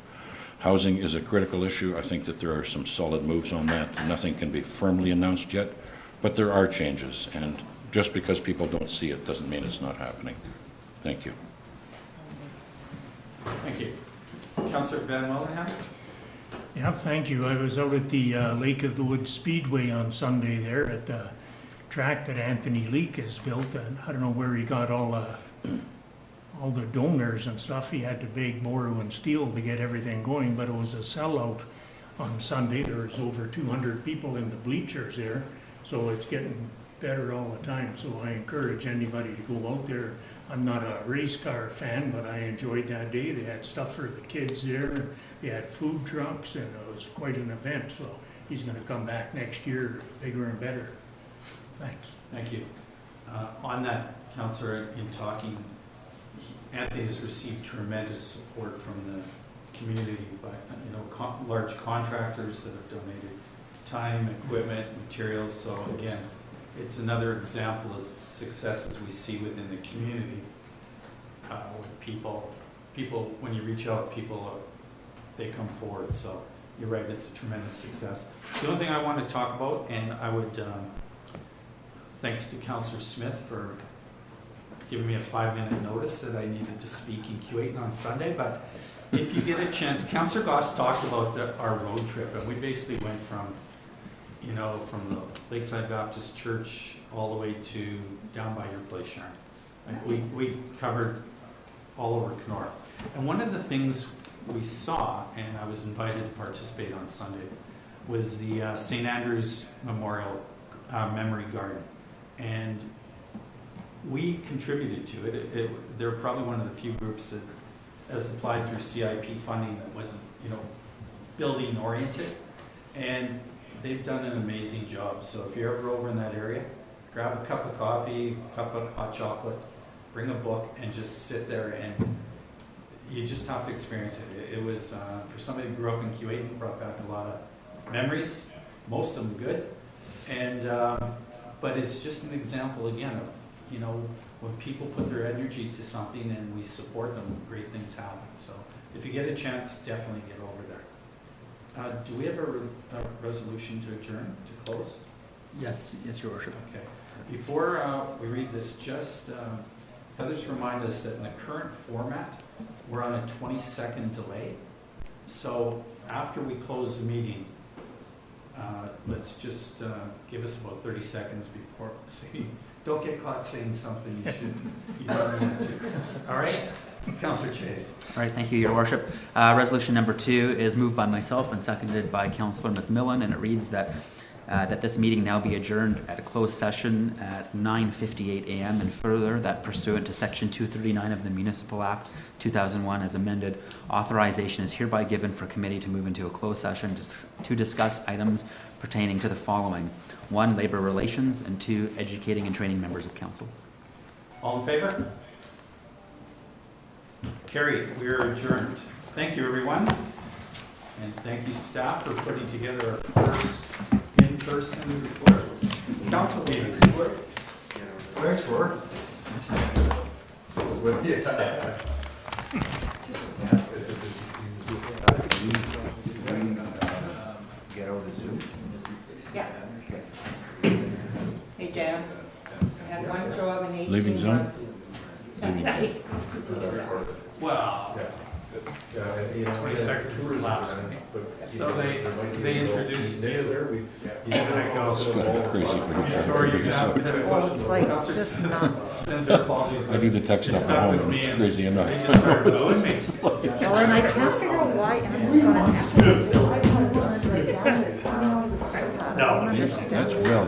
Housing is a critical issue. I think that there are some solid moves on that. Nothing can be firmly announced yet, but there are changes, and just because people don't see it doesn't mean it's not happening. Thank you. Thank you. Councillor Van Willenham? Yeah, thank you. I was out at the Lake of the Woods Speedway on Sunday there at the track that Anthony Leake has built. And I don't know where he got all the donors and stuff. He had to beg, borrow, and steal to get everything going, but it was a sellout on Sunday. There was over 200 people in the bleachers there, so it's getting better all the time. So I encourage anybody to go out there. I'm not a race car fan, but I enjoyed that day. They had stuff for the kids there. They had food trucks, and it was quite an event. So he's going to come back next year bigger and better. Thanks. Thank you. On that, Councillor, in talking, Anthony has received tremendous support from the community by large contractors that have donated time, equipment, materials. So again, it's another example of successes we see within the community. With people, when you reach out, people, they come forward. So you're right, it's a tremendous success. The only thing I want to talk about, and I would, thanks to Councillor Smith for giving me a 5-minute notice that I needed to speak in Keewatin on Sunday, but if you get a chance, Councillor Goss talked about our road trip, and we basically went from the Lakeside Baptist Church all the way to down by your place, Sharon. Like we covered all over Kenora. And one of the things we saw, and I was invited to participate on Sunday, was the St. Andrew's Memorial Memory Garden. And we contributed to it. They're probably one of the few groups that has applied through CIP funding that wasn't, building oriented. And they've done an amazing job. So if you're ever over in that area, grab a cup of coffee, a cup of hot chocolate, bring a book, and just sit there, and you just have to experience it. It was, for somebody who grew up in Keewatin, brought back a lot of memories, most of them good. And, but it's just an example, again, of, when people put their energy to something and we support them, great things happen. So if you get a chance, definitely get over there. Do we have a resolution to adjourn, to close? Yes, Your Worship. Okay. Before we read this, just Heather's reminded us that in the current format, we're on a 20-second delay. So after we close the meeting, let's just give us about 30 seconds before, so you don't get caught saying something you don't need to. All right? Councillor Chase. All right, thank you, Your Worship. Resolution number 2 is moved by myself and seconded by Councillor McMillan, and it reads that this meeting now be adjourned at a closed session at 9:58 a.m. and further that pursuant to Section 239 of the Municipal Act 2001 as amended, authorization is hereby given for committee to move into a closed session to discuss items pertaining to the following: 1, labor relations, and 2, educating and training members of council. All in favor? Carried. We are adjourned. Thank you, everyone. And thank you, staff, for putting together our first in-person report. Council meeting. Thanks, Roar. Get out of Zoom? Yeah. Hey, Dan. had one job in 18 Leaving zone? months. Well, Yeah, you know, 20 seconds is lapsed. but So there might be they a little introduced mix you. there. I go, It's gotta be crazy for you I'm trying to sorry, figure you're this gonna out. have to. Well, it's like Counselor just nuts. sends her apologies. I do the tech Just stuff at stuck home, with and me it's and crazy enough. They just started booing me. Well, and I can't figure out why Anna's not happy. I thought it was like down, it's coming out of the. No, I don't understand. That's well